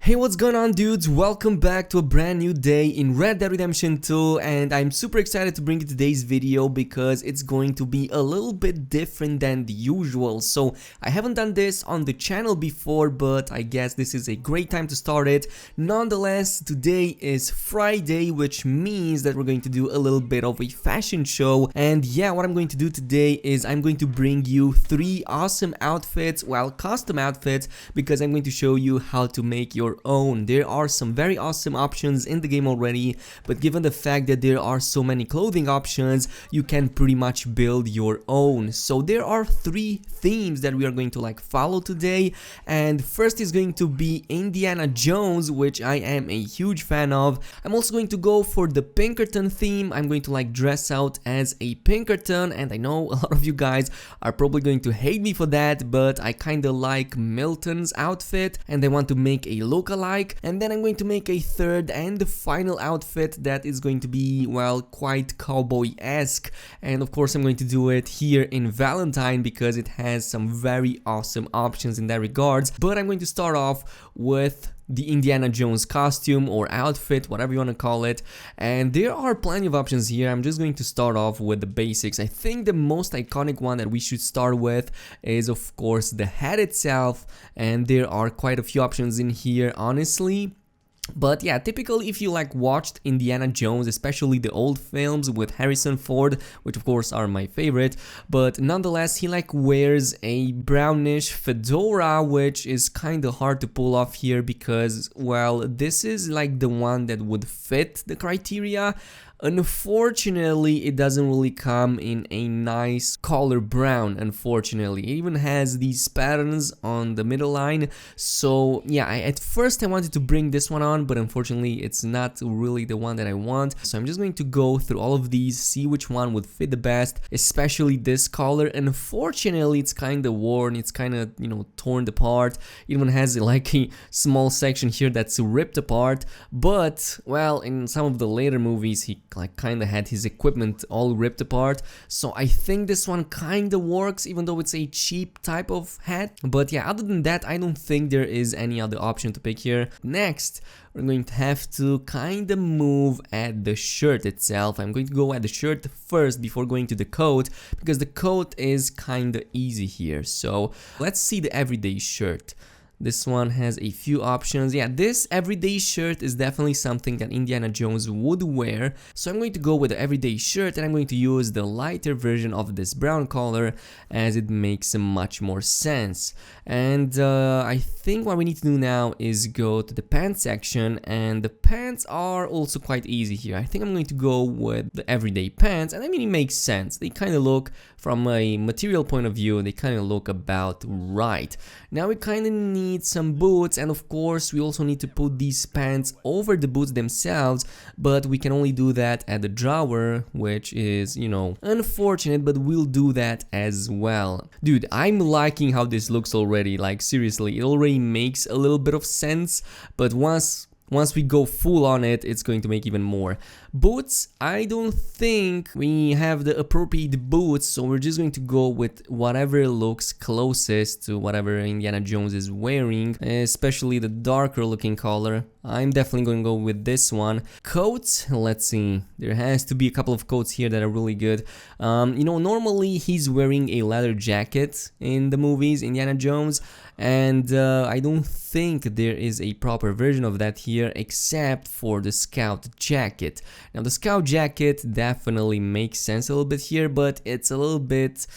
Hey, what's going on, dudes? Welcome back to a brand new day in Red Dead Redemption 2, and I'm super excited to bring you today's video because it's going to be a little bit different than the usual. So I haven't done this on the channel before, but I guess this is a great time to start it. Nonetheless, today is Friday, which means that we're going to do a little bit of a fashion show. And yeah, what I'm going to do today is I'm going to bring you 3 awesome outfits, well, custom outfits, because I'm going to show you how to make your own. There are some very awesome options in the game already, but given the fact that there are so many clothing options, you can pretty much build your own. So there are 3 themes that we are going to follow today, and first is going to be Indiana Jones, which I am a huge fan of. I'm also going to go for the Pinkerton theme. I'm going to dress out as a Pinkerton, and I know a lot of you guys are probably going to hate me for that, but I kinda like Milton's outfit and I want to make a look-alike. And then I'm going to make a third and the final outfit that is going to be, well, quite cowboy-esque, and of course I'm going to do it here in Valentine because it has some very awesome options in that regards. But I'm going to start off with the Indiana Jones costume or outfit, whatever you want to call it, and there are plenty of options here. I'm just going to start off with the basics. I think the most iconic one that we should start with is of course the hat itself, and there are quite a few options in here, honestly. But yeah, typically if you watched Indiana Jones, especially the old films with Harrison Ford, which of course are my favorite, but nonetheless he wears a brownish fedora, which is kind of hard to pull off here because, well, this is the one that would fit the criteria. Unfortunately, it doesn't really come in a nice color brown, unfortunately. It even has these patterns on the middle line. So yeah, at first I wanted to bring this one on, but unfortunately it's not really the one that I want. So I'm just going to go through all of these, see which one would fit the best, especially this color. Unfortunately, it's kind of worn, it's kind of, torn apart. It even has a small section here that's ripped apart. But, well, in some of the later movies, he kind of had his equipment all ripped apart, so I think this one kind of works even though it's a cheap type of hat. But yeah, other than that, I don't think there is any other option to pick here. Next, we're going to have to kind of move at the shirt itself. I'm going to go at the shirt first before going to the coat, because the coat is kind of easy here. So let's see the everyday shirt. This one has a few options. Yeah, this everyday shirt is definitely something that Indiana Jones would wear. So I'm going to go with the everyday shirt, and I'm going to use the lighter version of this brown color as it makes much more sense. And I think what we need to do now is go to the pants section, and the pants are also quite easy here. I think I'm going to go with the everyday pants, and I mean, it makes sense. They kind of look, from a material point of view, they kind of look about right. Now we kind of need some boots, and of course we also need to put these pants over the boots themselves, but we can only do that at the drawer, which is, unfortunate, but we'll do that as well. Dude, I'm liking how this looks already. Seriously, it already makes a little bit of sense, but once we go full on it, it's going to make even more. Boots, I don't think we have the appropriate boots, so we're just going to go with whatever looks closest to whatever Indiana Jones is wearing, especially the darker looking color. I'm definitely going to go with this one. Coats, let's see, there has to be a couple of coats here that are really good. Normally he's wearing a leather jacket in the movies, Indiana Jones, and I don't think there is a proper version of that here except for the scout jacket. Now the scout jacket definitely makes sense a little bit here, but it's a little bit,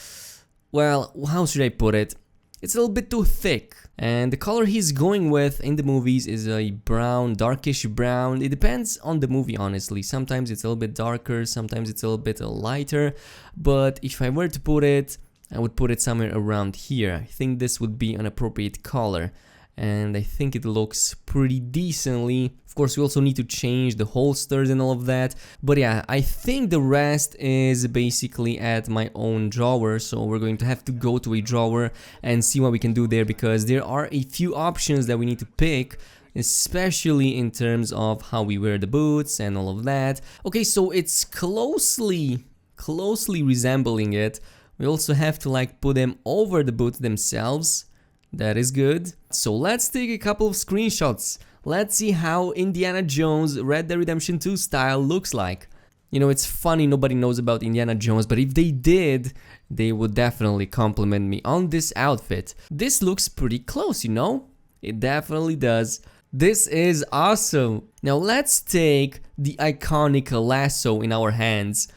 well, how should I put it? It's a little bit too thick. And the color he's going with in the movies is a brown, darkish brown. It depends on the movie, honestly. Sometimes it's a little bit darker, sometimes it's a little bit lighter. But if I were to put it, I would put it somewhere around here. I think this would be an appropriate color, and I think it looks pretty decently. Of course, we also need to change the holsters and all of that, but yeah, I think the rest is basically at my own drawer, so we're going to have to go to a drawer and see what we can do there, because there are a few options that we need to pick, especially in terms of how we wear the boots and all of that. Okay, so it's closely resembling it. We also have to put them over the boots themselves. That is good. So let's take a couple of screenshots. let's see how Indiana Jones Red Dead Redemption 2 style looks like. You know, it's funny nobody knows about Indiana Jones, but if they did, they would definitely compliment me on this outfit. This looks pretty close, you know? It definitely does. This is awesome. Now let's take the iconic lasso in our hands.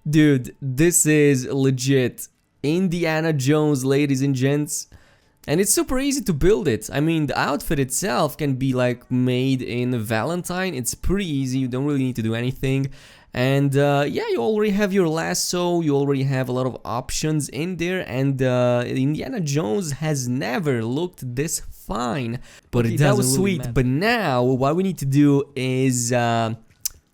Dude, this is legit Indiana Jones, ladies and gents. And it's super easy to build it. I mean, the outfit itself can be like made in Valentine. It's pretty easy, you don't really need to do anything. And yeah, you already have your lasso, you already have a lot of options in there, and Indiana Jones has never looked this fine. But okay, that was sweet. Really, but now what we need to do is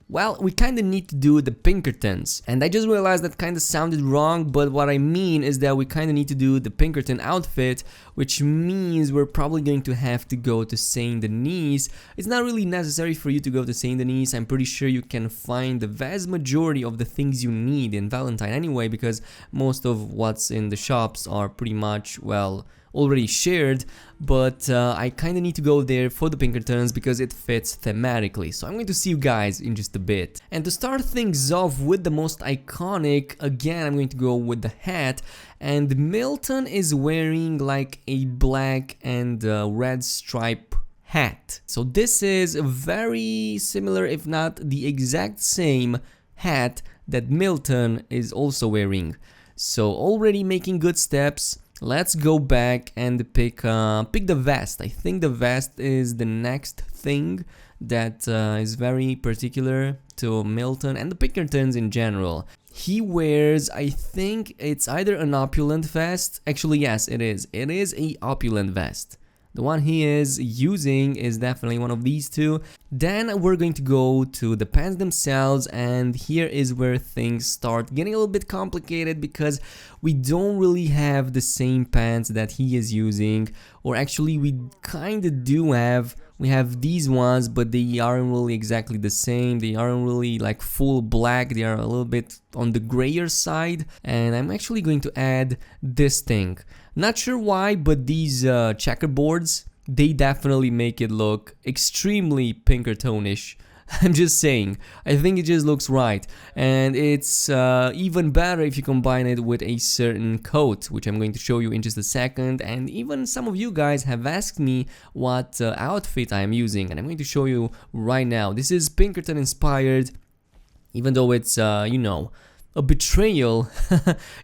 well, we kind of need to do the Pinkertons. And I just realized that kind of sounded wrong, but what I mean is that we kind of need to do the Pinkerton outfit, which means we're probably going to have to go to Saint Denis. It's not really necessary for you to go to Saint Denis. I'm pretty sure you can find the vast majority of the things you need in Valentine anyway, because most of what's in the shops are pretty much, well, already shared, but I kind of need to go there for the Pinkertons because it fits thematically. So I'm going to see you guys in just a bit. And to start things off with the most iconic, again, I'm going to go with the hat. And Milton is wearing like a black and red stripe hat. So this is very similar, if not the exact same hat that Milton is also wearing. So already making good steps. Let's go back and pick the vest. I think the vest is the next thing that is very particular to Milton and the Pinkertons in general. He wears, I think it's either an opulent vest. Actually, yes, it is. It is a opulent vest. The one he is using is definitely one of these two. Then we're going to go to the pants themselves, and here is where things start getting a little bit complicated because we don't really have the same pants that he is using, or actually we kind of do have. We have these ones, but they aren't really exactly the same. They aren't really like full black. They are a little bit on the grayer side. And I'm actually going to add this thing. Not sure why, but these checkerboards, they definitely make it look extremely Pinkertonish. I'm just saying, I think it just looks right, and it's even better if you combine it with a certain coat, which I'm going to show you in just a second. And even some of you guys have asked me what outfit I am using, and I'm going to show you right now. This is Pinkerton inspired, even though it's, you know, a betrayal.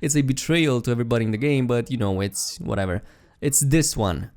It's a betrayal to everybody in the game, but you know, it's whatever. It's this one.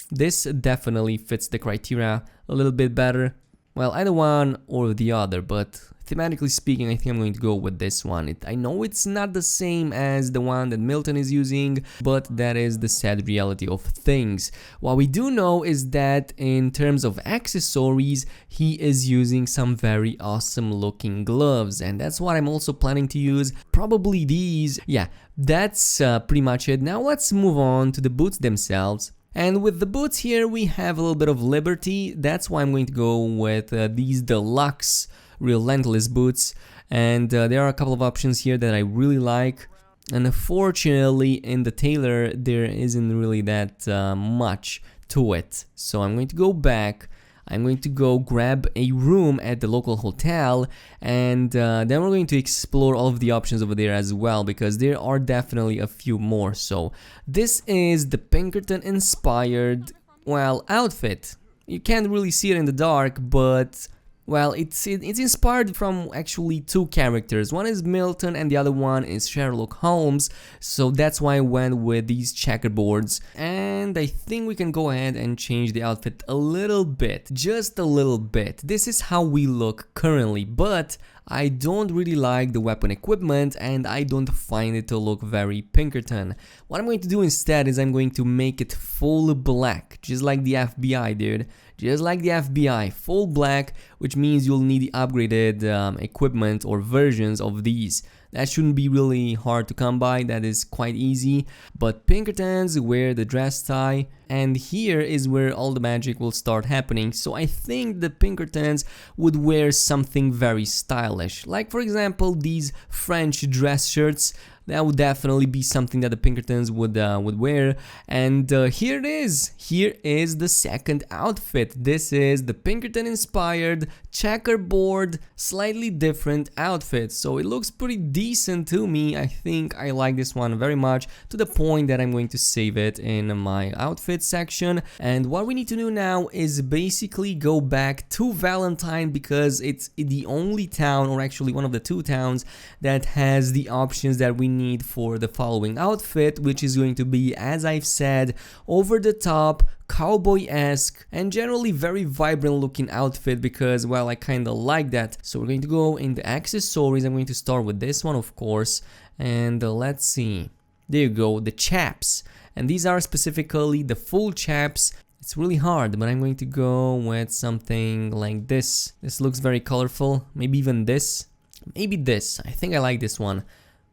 This definitely fits the criteria a little bit better. Well, either one or the other, but thematically speaking, I think I'm going to go with this one. I know it's not the same as the one that Milton is using, but that is the sad reality of things. What we do know is that in terms of accessories, he is using some very awesome looking gloves, and that's what I'm also planning to use. Probably these. Yeah, that's pretty much it. Now let's move on to the boots themselves. And with the boots here, we have a little bit of liberty. That's why I'm going to go with these deluxe relentless boots. And there are a couple of options here that I really like. And unfortunately, in the TAILOR, there isn't really that much to it. So I'm going to go back. I'm going to go grab a room at the local hotel, and then we're going to explore all of the options over there as well, because there are definitely a few more. So this is the Pinkerton inspired, well, outfit. You can't really see it in the dark, but well, it's inspired from actually two characters. One is Milton and the other one is Sherlock Holmes. So that's why I went with these checkerboards. And I think we can go ahead and change the outfit a little bit. Just a little bit. This is how we look currently, but I don't really like the weapon equipment and I don't find it to look very Pinkerton. What I'm going to do instead is I'm going to make it full black, just like the FBI, dude. Just like the FBI, full black, which means you'll need the upgraded equipment or versions of these. That shouldn't be really hard to come by, that is quite easy. But Pinkertons wear the dress tie, and here is where all the magic will start happening. So I think the Pinkertons would wear something very stylish. Like for example, these French dress shirts. that would definitely be something that the Pinkertons would wear. And here it is. Here is the second outfit. This is the Pinkerton inspired checkerboard, slightly different outfit. So it looks pretty decent to me. I think I like this one very much, to the point that I'm going to save it in my outfit section. And what we need to do now is basically go back to Valentine, because it's the only town, or actually one of the two towns, that has the options that we need for the following outfit, which is going to be, as I've said, over the top, cowboy-esque, and generally very vibrant looking outfit, because, well, I kinda like that. So we're going to go in the accessories. I'm going to start with this one, of course, and let's see. There you go, the chaps. And these are specifically the full chaps. It's really hard, but I'm going to go with something like this. This looks very colorful. Maybe even this. Maybe this. I think I like this one.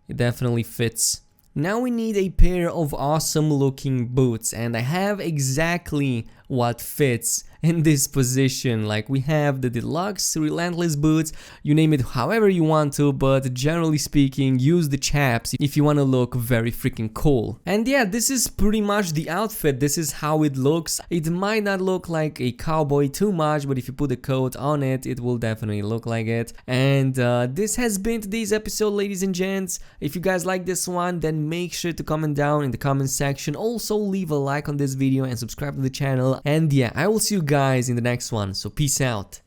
It definitely fits. Now we need a pair of awesome looking boots, and I have exactly what fits in this position. Like, we have the deluxe relentless boots, you name it however you want to, but generally speaking, use the chaps if you want to look very freaking cool. And yeah, this is pretty much the outfit. This is how it looks. It might not look like a cowboy too much, but if you put a coat on it, it will definitely look like it. And this has been today's episode, ladies and gents. If you guys like this one, then make sure to comment down in the comment section. Also leave a like on this video and subscribe to the channel. And yeah, I will see you guys in the next one, so peace out.